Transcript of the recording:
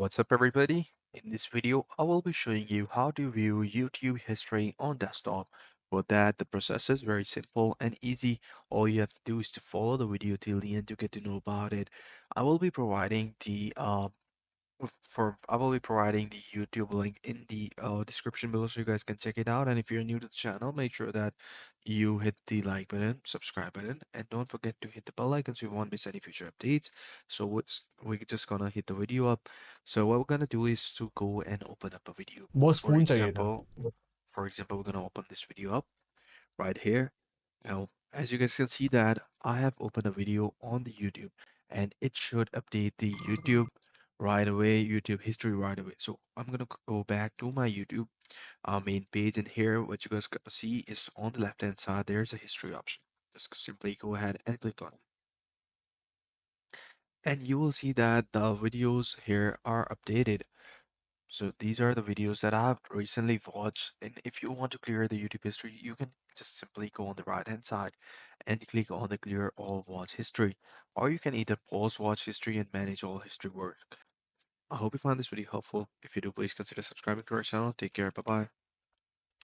What's up everybody? In this video, I will be showing you how to view YouTube history on desktop. For that, the process is very simple and easy. All you have to do is to follow the video till the end to get to know about it. I will be providing the YouTube link in the description below so you guys can check it out. And if you're new to the channel, make sure that you hit the like button, subscribe button, and don't forget to hit the bell icon so you won't miss any future updates. So we're just gonna hit the video up. So what we're gonna do is to go and open up a video. बस For phone चाहिए था. example, we're gonna open this video up right here. Now, as you guys can see that I have opened a video on the YouTube and it should update the YouTube right away, YouTube history right away. So I'm gonna go back to my YouTube main page, and here what you guys gonna see is on the left hand side there's a history option. Just simply go ahead and click on it. And you will see that the videos here are updated. So these are the videos that I've recently watched. And if you want to clear the YouTube history, you can just simply go on the right hand side and click on the clear all watch history. Or you can either pause watch history and manage all history work. I hope you found this video helpful. If you do, please consider subscribing to our channel. Take care. Bye bye.